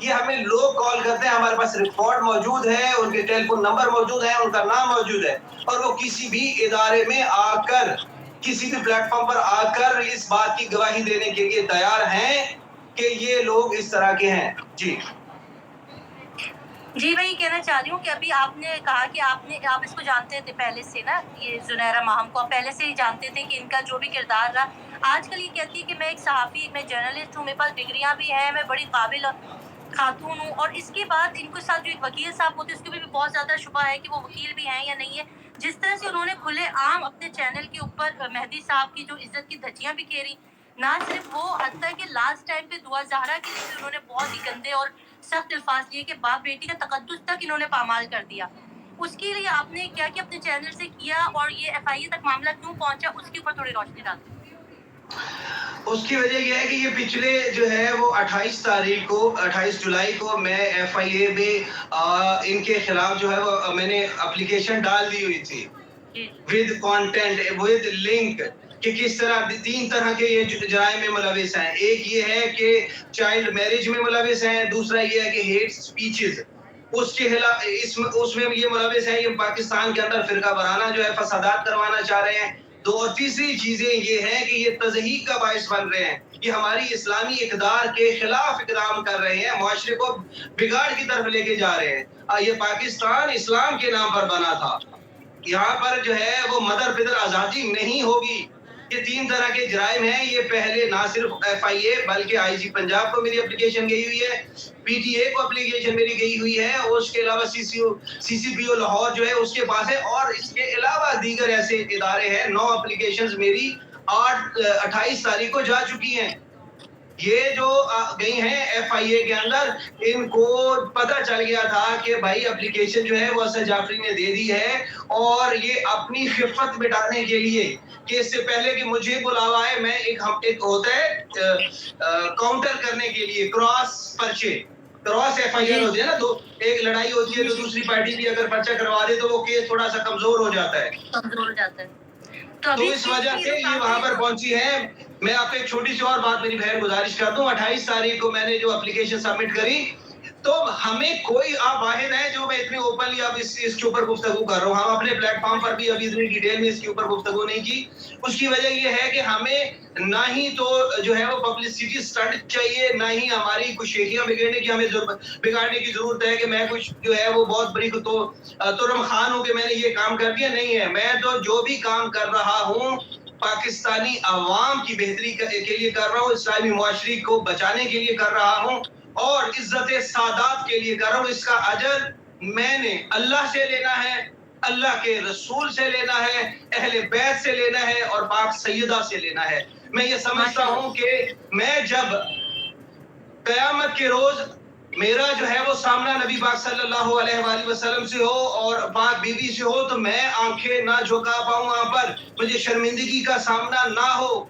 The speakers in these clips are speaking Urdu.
یہ ہمیں لوگ کال کرتے ہیں, ہمارے پاس ریکارڈ موجود ہے, ان کے ٹیلی فون نمبر موجود ہے, ان کا نام موجود ہے, اور وہ کسی بھی ادارے میں آ کر, کسی بھی پلیٹ فارم پر آ کر اس بات کی گواہی دینے کے لیے تیار ہیں کہ یہ لوگ اس طرح کے ہیں. جی جی میں یہ کہنا چاہ رہی ہوں کہ ابھی آپ نے کہا کہ آپ اس کو جانتے تھے پہلے سے نا, یہ زنیرہ ماہم کو آپ پہلے سے ہی جانتے تھے کہ ان کا جو بھی کردار رہا. آج کل یہ کہتی ہے کہ میں ایک صحافی, میں جرنلسٹ ہوں, میرے پاس ڈگریاں بھی ہیں, میں بڑی قابل خاتون ہوں, اور اس کے بعد ان کے ساتھ جو ایک وکیل صاحب ہوتے ہیں اس کے بھی بہت زیادہ شبہ ہے کہ وہ وکیل بھی ہیں یا نہیں ہے. جس طرح سے انہوں نے کھلے عام اپنے چینل کے اوپر مہدی صاحب کی جو عزت کی دھجیاں بکھیری, نہ صرف وہ, حتیٰ کہ لاسٹ ٹائم پہ دعا زہرا کے لیے انہوں نے بہت ہی گندے اور سخت الفاظ لیے کہ باپ بیٹی کا تقدس تک انہوں نے پامال کر دیا. اس کے لیے آپ نے کیا اپنے چینل سے کیا, اور یہ ایف آئی اے تک معاملہ کیوں پہنچا, اس کے اوپر تھوڑی روشنی ڈالیں. اس کی وجہ یہ ہے کہ یہ پچھلے جو ہے وہ 28 جولائی کو میں ایف آئی اے میں ان کے خلاف جو ہے وہ میں نے اپلیکیشن ڈال دی ہوئی تھی ود کانٹینٹ ود لنک کہ کس طرح 3 طرح کے یہ جرائم میں ملوث ہیں. ایک یہ ہے کہ چائلڈ میرج میں ملوث ہیں, دوسرا یہ ہے کہ ہیٹ سپیچز, اس کے خلاف اس میں یہ ملوث ہیں, یہ پاکستان کے اندر فرقہ وارانہ جو ہے فسادات کروانا چاہ رہے ہیں. اور تیسری چیزیں یہ ہیں کہ یہ تضحیک کا باعث بن رہے ہیں, کہ ہماری اسلامی اقدار کے خلاف اقدام کر رہے ہیں, معاشرے کو بگاڑ کی طرف لے کے جا رہے ہیں. یہ پاکستان اسلام کے نام پر بنا تھا, یہاں پر جو ہے وہ مدر پدر آزادی نہیں ہوگی. یہ 3 طرح کے جرائم ہیں. یہ پہلے نہ صرف ایف آئی اے بلکہ آئی جی پنجاب کو میری اپلیکیشن گئی ہوئی ہے, پی ٹی اے کو اپلیکیشن میری گئی ہوئی ہے, اور اس کے علاوہ سی سی پی او لاہور جو ہے اس کے پاس ہے, اور اس کے علاوہ دیگر ایسے ادارے ہیں. 9 اپلیکیشنز میری 28 تاریخ کو جا چکی ہیں. یہ جو گئی ہیں ایف آئی اے کے اندر, ان کو پتہ چل گیا تھا کہ بھائی اپلیکیشن جو ہے وہ اسد جعفری نے دے دی ہے, اور یہ اپنی خفت مٹانے کے لیے کہ اس سے پہلے کہ مجھے بلاوا ہے, میں ایک ہوتا ہے کاؤنٹر کرنے کے لیے کراس پرچے, کراس ایف آئی آر ہوتی ہے نا, تو ایک لڑائی ہوتی ہے تو دوسری پارٹی بھی اگر پرچہ کروا دے تو وہ کیس تھوڑا سا کمزور ہو جاتا ہے. تو اس وجہ سے یہ وہاں پر پہنچی ہے. میں آپ کو ایک چھوٹی سی اور بات میری بہن گزارش کرتا ہوں. 28 تاریخ کو میں نے جو اپلیکیشن سبمٹ کری, تو ہمیں کوئی آپ واحد ہے جو میں اتنی اوپنلی اب اس کے اوپر گفتگو کر رہا ہوں. ہم اپنے پلیٹ فارم پر بھی ابھی اتنی ڈیٹیل میں اس کے اوپر گفتگو نہیں کی. اس کی وجہ یہ ہے کہ ہمیں نہ ہی تو جو ہے وہ پبلسٹی اسٹنٹ چاہیے, نہ ہی ہماری کچھ شیخیاں بگاڑنے کی ضرورت ہے کہ میں کچھ جو ہے وہ بہت بڑی ترم خان ہوں کہ میں نے یہ کام کر دیا. نہیں ہے, میں تو جو بھی کام کر رہا ہوں پاکستانی عوام کی بہتری کے لیے کر رہا ہوں, اسلامی معاشرے کو بچانے کے لیے کر رہا ہوں, اور عزت سادات کے لیے کر رہا ہوں. اس کا اجر میں نے اللہ سے لینا ہے, اللہ کے رسول سے لینا ہے, اہل بیت سے لینا ہے, اور پاک سیدہ سے لینا ہے. میں یہ سمجھتا ہوں کہ میں جب قیامت کے روز میرا جو ہے وہ سامنا نبی پاک صلی اللہ علیہ وآلہ وسلم سے ہو اور پاک بیوی سے ہو, تو میں آنکھیں نہ جھکا پاؤں وہاں پر, مجھے شرمندگی کا سامنا نہ ہو.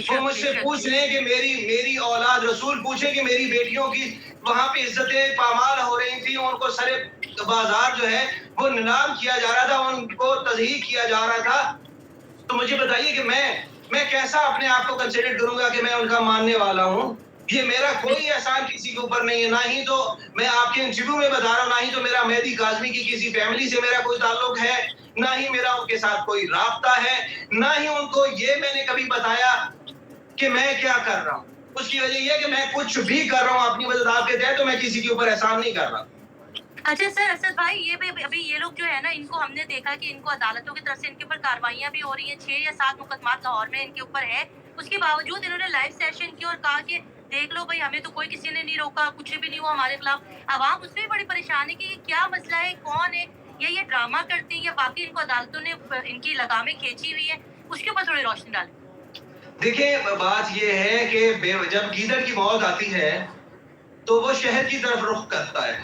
وہ مجھ سے پوچھ لیں کہ میری اولاد, رسول پوچھے کہ میری بیٹیوں کی وہاں پہ عزتیں پامال ہو رہی تھی, ان کو سرے بازار جو ہے وہ نیلام کیا جا رہا تھا, ان کو تضحیک کیا جا رہا تھا. تو مجھے بتائیے کہ میں کیسا اپنے آپ کو کنسیڈر کروں گا کہ میں ان کا ماننے والا ہوں. یہ میرا کوئی احسان کسی کے اوپر نہیں ہے, نہ ہی تو میں آپ کے انٹرویو میں بتا رہا ہوں, نہ ہی تو میرا مہدی کاظمی کی کسی فیملی سے میرا کوئی تعلق ہے, نہ ہی میرا ان کے ساتھ کوئی رابطہ ہے, نہ ہی ان کو یہ میں نے کبھی بتایا کہ میں کیا کر رہا ہوں. اس کی وجہ یہ ہے کہ میں کچھ بھی کر رہا ہوں اپنی وجہ کے تحت, تو میں کسی کے اوپر احسان نہیں کر رہا. اچھا سر اسد بھائی, یہ ابھی یہ لوگ جو ہے نا, ان کو ہم نے دیکھا کہ ان کو عدالتوں کی طرف سے ان کے اوپر کاروائیاں بھی ہو رہی ہیں, 6 یا 7 مقدمات لاہور میں ان کے اوپر ہے. اس کے باوجود انہوں نے لائیو سیشن کیا اور کہا کہ دیکھ لو بھائی, ہمیں تو کوئی کسی نے نہیں روکا, کچھ بھی نہیں ہوا ہمارے خلاف. عوام اس میں بڑی پریشان ہے کہ یہ کیا مسئلہ ہے, کون ہے, یا یہ ڈرامہ کرتے ہیں, یا باقی ان کو عدالتوں نے ان کی لگامیں کھینچی ہوئی ہیں. اس کے اوپر تھوڑی روشنی ڈالیں. دیکھیں بات یہ ہے کہ جب گیدڑ کی موت آتی ہے تو وہ شہر کی طرف رخ کرتا ہے.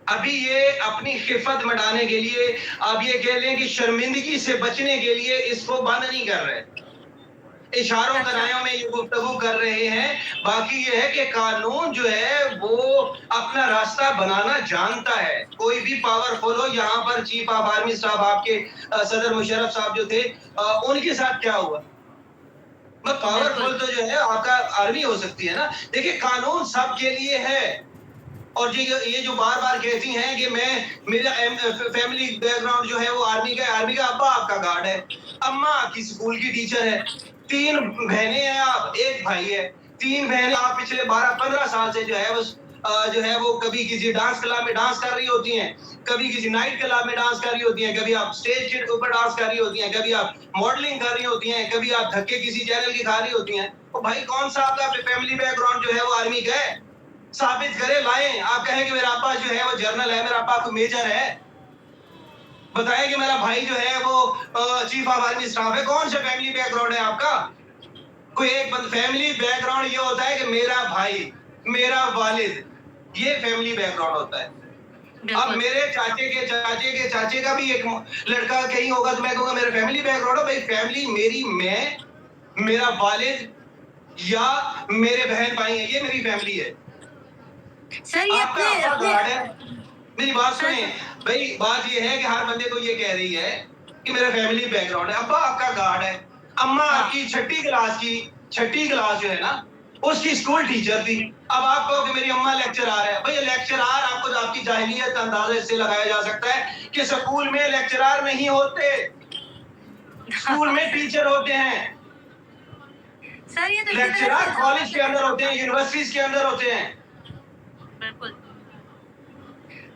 ابھی یہ اپنی خفت مٹانے کے لیے, آپ یہ کہہ لیں کہ شرمندگی سے بچنے کے لیے اس کو بند نہیں کر رہے, اشاروں کنایوں میں یہ گفتگو کر رہے ہیں. باقی یہ ہے کہ قانون جو ہے وہ اپنا راستہ بنانا جانتا ہے. کوئی بھی پاورفل ہو, یہاں پر چیف آف آرمی صاحب آپ کے صدر مشرف صاحب جو تھے, ان کے ساتھ کیا ہوا؟ بس پاورفل تو جو ہے آپ کا آرمی ہو سکتی ہے نا. دیکھیے قانون سب کے لیے ہے. اور یہ جو بار بار کہتی ہیں کہ میرا فیملی بیک گراؤنڈ جو ہے وہ آرمی کا ہے. آرمی کا ابا آپ کا گارڈ ہے, اماں آپ کی اسکول کی ٹیچر ہے, 3 بہنیں ہیں آپ, 1 بھائی ہے. 3 بہنیں آپ پچھلے 12-15 سال سے جو ہے وہ کبھی کسی ڈانس کلب میں ڈانس کر رہی ہوتی ہیں, کبھی کسی نائٹ کلب میں ڈانس کر رہی ہوتی ہیں, کبھی آپ اسٹیج کے اوپر ڈانس کر رہی ہوتی ہیں, کبھی آپ ماڈلنگ کر رہی ہوتی ہیں, کبھی آپ دھکے کسی چینل کی کھا رہی ہوتی ہیں. تو بھائی کون سا آپ کا فیملی بیک گراؤنڈ جو ہے وہ آرمی کا ہے؟ ثابت کرے, لائیں. آپ کہیں کہ میرا ابا جو ہے وہ جنرل ہے, میرا ابا کو میجر ہے. بتائیں کہ میرا بھائی جو ہے وہ چیف آف آرمی اسٹاف ہے. کون سا فیملی بیک گراؤنڈ ہے آپ کا؟ کوئی ایک فیملی بیک گراؤنڈ یہ ہوتا ہے کہ میرا بھائی, میرا والد, یہ فیملی بیک گراؤنڈ ہوتا ہے. اب میرے چاچے کا بھی ایک لڑکا کہیں ہوگا تو میں کہوں گا میرا فیملی بیک گراؤنڈ ہے. بھائی فیملی میری, میں, میرا والد یا میرے بہن بھائی ہیں, یہ میری فیملی ہے. سر یہ آپ کا ابا گارڈ ہے. میری بات سنیں بھائی, بات یہ ہے کہ ہر بندے کو یہ کہہ رہی ہے کہ میرا فیملی بیک گراؤنڈ ہے. ابا آپ کا گارڈ ہے, اماں آپ کی چھٹی کلاس جو ہے نا اس کی اسکول ٹیچر تھی. اب آپ کہو کہ میری اماں لیکچرار ہے. بھئی لیکچرار آپ کو آپ کی جاہلیت کا اندازہ اس سے لگایا جا سکتا ہے کہ سکول میں لیکچرار نہیں ہوتے, سکول میں ٹیچر ہوتے ہیں. سر یہ تو لیکچرار کالج کے اندر ہوتے ہیں, یونیورسٹیز کے اندر ہوتے ہیں. بالکل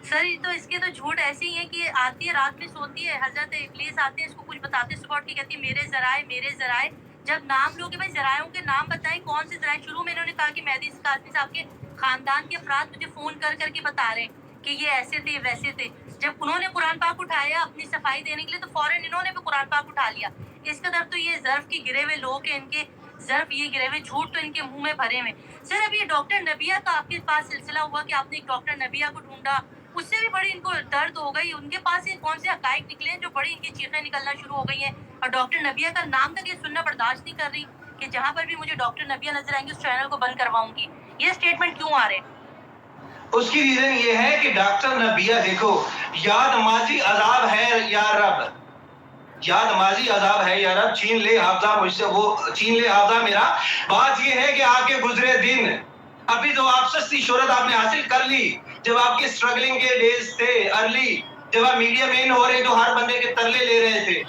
سر, تو اس کے تو جھوٹ ایسے ہی ہے کہ آتی ہے رات میں سوتی ہے, حضرت ابلیس آتے ہیں اس کو کچھ بتاتے, صبح اٹھ کے کہتی ہے میرے ذرائع. جب نام لوگے بھائی ذرائعوں کے نام بتائیں کون سے ذرائع. شروع میں انہوں نے کہا کہ مہدی قاسمی صاحب کے خاندان کے افراد مجھے فون کر کے بتا رہے ہیں کہ یہ ایسے تھے ویسے تھے. جب انہوں نے قرآن پاک اٹھایا اپنی صفائی دینے کے لیے تو فوراً انہوں نے بھی قرآن پاک اٹھا لیا. اس قدر تو یہ ظرف کے گرے ہوئے لوگ ہیں, ان کے ظرف یہ گرے ہوئے جھوٹ تو ان کے منہ میں بھرے ہوئے. سر اب یہ ڈاکٹر نبیہ کا آپ کے پاس سلسلہ ہوا کہ آپ نے ایک ڈاکٹر نبیہ کو ڈھونڈا, اس سے بھی بڑی ان کو درد ہو گئی. ان کے پاس کون سے حقائق نکلے جو بڑی ان کی چیخیں نکلنا شروع ہو گئی ہیں, اور ڈاکٹر نبیہ کا نام تک یہ سننا برداشت نہیں کر رہی کہ جہاں پر بھی مجھے ڈاکٹر نبیہ نظر آئیں گے اس چینل کو بند کرواؤں گی. یہ اسٹیٹمنٹ کیوں آ رہے ہیں؟ اس کی ریزن یہ ہے کہ ڈاکٹر نبیہ, دیکھو, یاد ماضی عذاب ہے یا رب, یاد ماضی عذاب ہے یا رب, چھین لے حافظہ مجھ سے, وہ چھین لے حافظہ میرا. بات یہ ہے کہ آپ کے گزرے دن, ابھی تو آپ سستی شہرت آپ نے حاصل کر لی. جب آپ کے سٹرگلنگ کے ڈیز تھے ارلی, جب آپ میڈیا مین ہو رہے تو ہر بندے کے ترلے لے رہے تھے.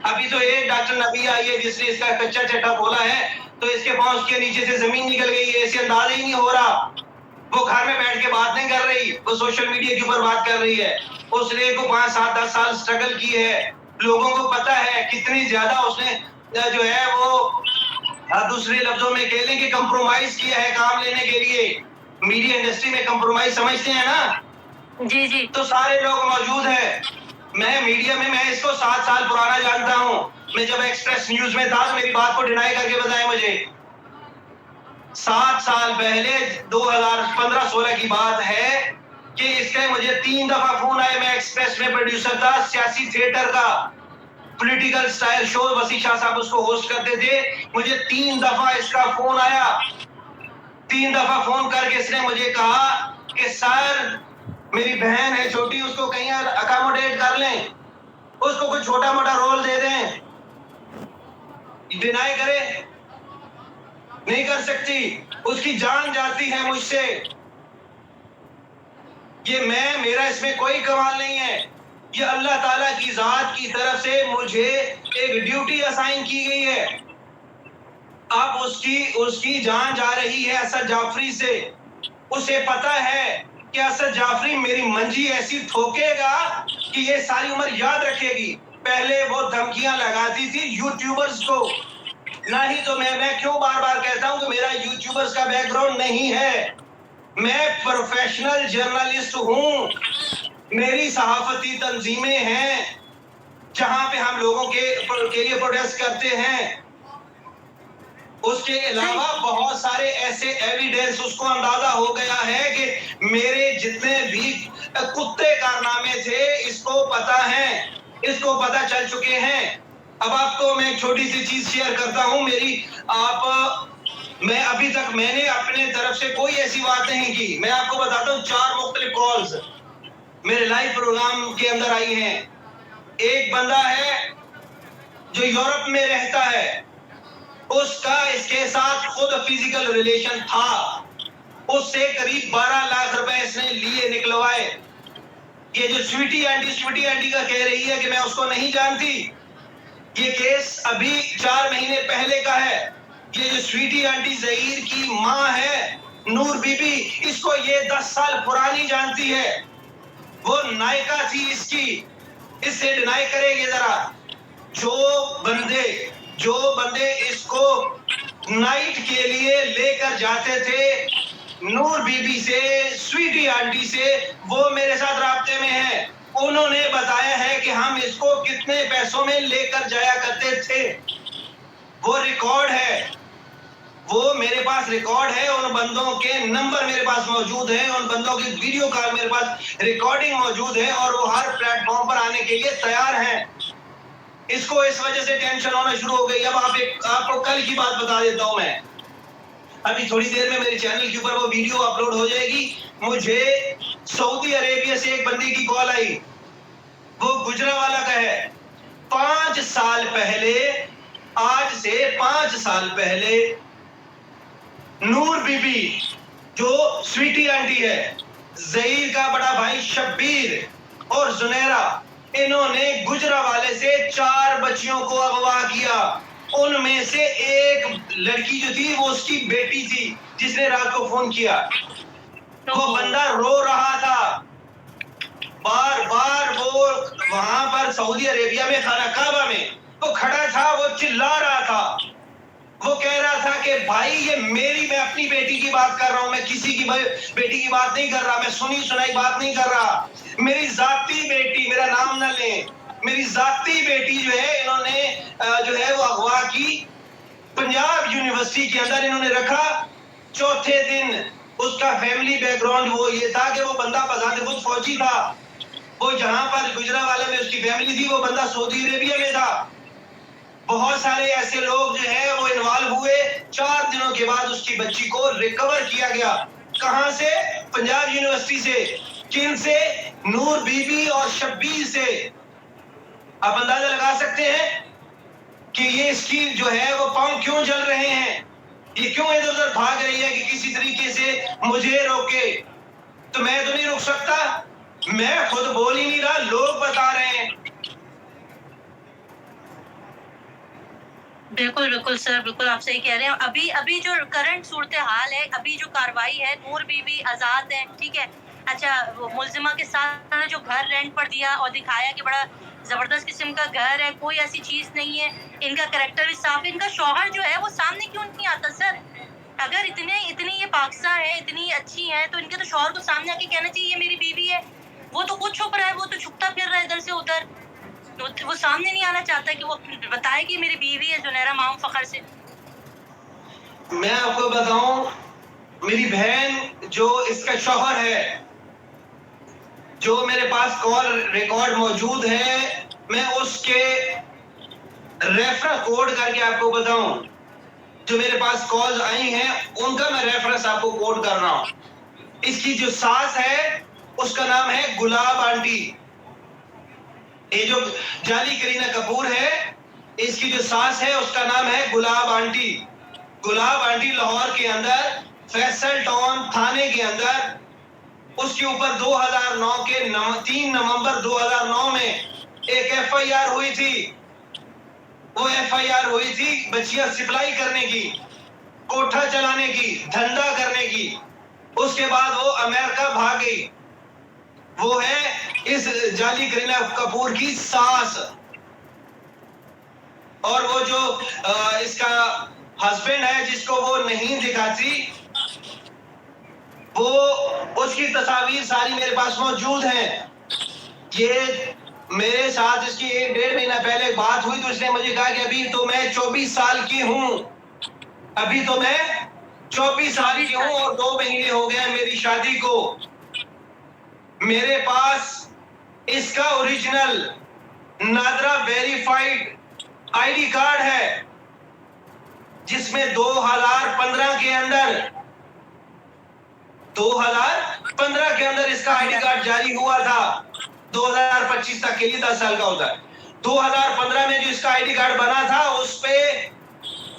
ابھی تو ایک ڈاکٹر نبی آئی ہے جس نے اس کا کچا چٹا کھولا ہے تو اس کے پاؤں کے نیچے سے زمین نکل گئی ہے, اسے اندازہ ہی نہیں ہو رہا. وہ گھر میں بیٹھ کے بات نہیں کر رہی, وہ سوشل میڈیا کے اوپر بات کر رہی ہے. اس نے کو 5, 7, 10 سال سٹرگل کی ہے. لوگوں کو پتا ہے کتنی زیادہ اس نے جو ہے وہ دوسرے لفظوں میں کہہ لیں کہ کمپرومائز کیا ہے کام لینے کے لیے. میڈیا انڈسٹری میں کمپرومائز سمجھتے ہیں نا, جی تو سارے لوگ موجود ہیں. میں میڈیا میں اس کو 7 سال پرانا جانتا ہوں. میں جب ایکسپریس نیوز میں تھا تو میری بات کو ڈینائی کر کے بتائیں مجھے. 7 سال پہلے 2015-16 کی بات ہے کہ اس کے مجھے 3 دفعہ فون آئے. میں ایکسپریس میں پروڈیوسر تھا سیاسی تھیٹر کا, پولیٹیکل سٹائل شو, وسیع شاہ صاحب اس کو ہوسٹ کرتے تھے. مجھے 3 دفعہ اس کا فون آیا. 3 دفعہ فون کر کے اس نے مجھے کہا کہ سر میری بہن ہے چھوٹی, اس کو کہیں اکاموڈیٹ کر لیں, اس کو کوئی چھوٹا موٹا رول دے دیں. ڈینائی کرے نہیں کر سکتی, اس کی جان جاتی ہے مجھ سے. یہ میرا اس میں کوئی کمال نہیں ہے. یہ اللہ تعالیٰ کی ذات کی طرف سے مجھے ایک ڈیوٹی اسائن کی گئی ہے. اب اس کی جان جا رہی ہے اسد جعفری سے. اسے پتا ہے کہ اسد جعفری میری منجی ایسی ٹھوکے گا کہ یہ ساری عمر یاد رکھے گی. پہلے وہ دھمکیاں لگاتی تھی یوٹیوبرز کو. نہیں تو میں کیوں بار بار کہتا ہوں کہ میرا یوٹیوبرز کا بیک گراؤنڈ نہیں ہے. میں پروفیشنل جرنلسٹ ہوں. میری صحافتی تنظیمیں ہیں جہاں پہ ہم لوگوں کے لیے پروٹیسٹ کرتے ہیں. اس کے علاوہ بہت سارے ایسے ایویڈنس اس کو اندازہ ہو گیا ہے کہ میرے جتنے بھی کتے کارنامے تھے اس کو پتا ہے, اس کو پتا چل چکے ہیں. اب آپ کو میں ایک چھوٹی سی چیز شیئر کرتا ہوں. میں ابھی تک میں نے اپنے طرف سے کوئی ایسی بات نہیں کی. میں آپ کو بتاتا ہوں 4 مختلف کالز میرے لائیو پروگرام کے اندر آئی ہیں. ایک بندہ ہے جو یورپ میں رہتا ہے, اس کا اس کے ساتھ خود فزیکل ریلیشن تھا. اس سے قریب 12 لاکھ روپے اس نے لیے نکلوائے. یہ جو سویٹی آنٹی کا کہہ رہی ہے کہ میں اس کو نہیں جانتی, یہ کیس ابھی 4 مہینے پہلے کا ہے. یہ جو سویٹی آنٹی ظہیر کی ماں ہے نور بی بی, اس کو یہ 10 سال پرانی جانتی ہے. وہ نائکا تھی اس کی. اس سے ڈینائی کرے گی ذرا. جو بندے اس کو نائٹ کے لیے لے کر جاتے تھے نور بی بی سے, سویٹی آنٹی سے, وہ میرے ساتھ رابطے میں ہیں. انہوں نے بتایا ہے کہ ہم اس کو کتنے پیسوں میں لے کر جایا کرتے تھے. وہ ریکارڈ ہے, وہ میرے پاس ریکارڈ ہے. ان بندوں کے نمبر میرے پاس موجود ہیں, ان بندوں کی ویڈیو کال میرے پاس ریکارڈنگ موجود ہے, اور وہ ہر پلیٹ فارم پر آنے کے لیے تیار ہیں. اس کو اس وجہ سے ٹینشن ہونا شروع ہو گئی. اب آپ کو کل کی بات بتا دیتا ہوں میں. ابھی تھوڑی دیر میں میرے چینل کے اوپر وہ ویڈیو اپلوڈ ہو جائے گی. مجھے سعودی عربیہ سے ایک بندے کی کال آئی, وہ گجرانوالہ کا ہے. 5 سال پہلے, آج سے 5 سال پہلے, نور بی بی جو سویٹی آنٹی ہے, ظہیر کا بڑا بھائی شبیر اور زنیرہ, انہوں نے گجرانوالے سے 4 بچیوں کو اغوا کیا. ان میں سے ایک لڑکی جو تھی وہ اس کی بیٹی تھی جس نے رات کو فون کیا. وہ بندہ رو رہا تھا بار بار. وہ وہاں پر سعودی عربیہ میں خانہ کعبہ میں وہ کھڑا تھا, وہ چلا رہا تھا. وہ کہہ رہا تھا کہ بھائی یہ میں اپنی بیٹی کی بات کر رہا ہوں, میں کسی کی بیٹی کی بات نہیں کر رہا, میں سنی سنائی بات نہیں کر رہا. میری ذاتی بیٹی, میرا نام نہ لیں, میری ذاتی بیٹی جو ہے انہوں نے جو ہے وہ اغوا کی. پنجاب یونیورسٹی کے اندر انہوں نے رکھا. چوتھے دن اس کا فیملی بیک گراؤنڈ وہ یہ تھا کہ وہ بندہ بذات خود فوجی تھا. وہ جہاں پر گجرانوالہ میں اس کی فیملی تھی, وہ بندہ سعودی عربیہ میں تھا. بہت سارے ایسے لوگ جو ہے وہ انوالو ہوئے. 4 دنوں کے بعد اس کی بچی کو ریکور کیا گیا. کہاں سے؟ پنجاب یونیورسٹی سے. کن سے؟ نور بی بی اور شبیر سے. آپ اندازہ لگا سکتے ہیں کہ یہ اس کی جو ہے وہ پاؤں کیوں جل رہے ہیں, یہ کیوں ادھر ادھر بھاگ رہی ہے کہ کسی طریقے سے مجھے روکے. تو میں تو نہیں روک سکتا, میں خود بول ہی نہیں رہا, لوگ بتا رہے ہیں. بالکل بالکل سر, بالکل آپ صحیح کہہ رہے ہیں. ابھی جو کرنٹ صورتحال ہے, ابھی جو کاروائی ہے, نور بی بی آزاد ہے, ٹھیک ہے. اچھا, وہ ملزمہ کے ساتھ جو گھر رینٹ پر دیا اور دکھایا کہ بڑا زبردست قسم کا گھر ہے, کوئی ایسی چیز نہیں ہے, ان کا کریکٹر بھی صاف ہے. ان کا شوہر جو ہے وہ سامنے کیوں نہیں آتا سر؟ اگر اتنی یہ پاکستان ہے, اتنی اچھی ہے, تو ان کے تو شوہر کو سامنے آ کے کہنا چاہیے یہ میری بیوی ہے. وہ تو خود چھپ رہا ہے, وہ تو چھپتا پھر رہا ہے ادھر سے ادھر. وہ سامنے نہیں آنا چاہتا کہ وہ بتائے کہ میری بیوی ہے زنیرہ مام فخر سے. میں آپ کو بتاؤں, میری بہن جو اس کا شوہر ہے, جو میرے پاس کال ریکارڈ موجود ہے, میں اس کے ریفرنس کوڈ کر کے آپ کو بتاؤں. جو میرے پاس کالز آئی ہیں ان کا میں ریفرنس آپ کو کوڈ کر رہا ہوں. اس کی جو ساس ہے اس کا نام ہے گلاب آنٹی. یہ جو جعلی کرینہ کپور ہے, اس کی جو ساس ہے اس کا نام ہے گلاب آنٹی. گلاب آنٹی لاہور کے اندر فیصل ٹاؤن تھانے کے اندر اس کے اوپر 2009 کے 3 نومبر 2009 میں ایک ایف آئی آر ہوئی تھی. وہ ایف آئی آر ہوئی تھی بچیاں سپلائی کرنے کی, کوٹھا چلانے کی, دھندا کرنے کی. اس کے بعد وہ امریکہ بھاگ گئی. وہ ہے اس جعلی کرینہ کپور کی ساس. اور وہ جو اس کا ہسبینڈ ہے جس کو وہ نہیں دکھاتی, وہ اس کی تصاویر ساری میرے پاس موجود ہیں. یہ میرے ساتھ اس کی 1.5 مہینہ پہلے بات ہوئی تو اس نے مجھے کہا کہ ابھی تو میں 24 سال کی ہوں, ابھی تو میں 24 سال کی ہوں اور 2 مہینے ہو گئے ہیں میری شادی کو. میرے پاس اس کا original NADRA verified I D card ہے جس میں 2015 کے اندر 2015 کے اندر اس کا آئی ڈی کارڈ جاری ہوا تھا. 2025 تک کے لیے 10 سال کا ہوتا ہے. 2015 میں جو اس کا آئی ڈی کارڈ بنا تھا اس پہ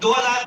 2000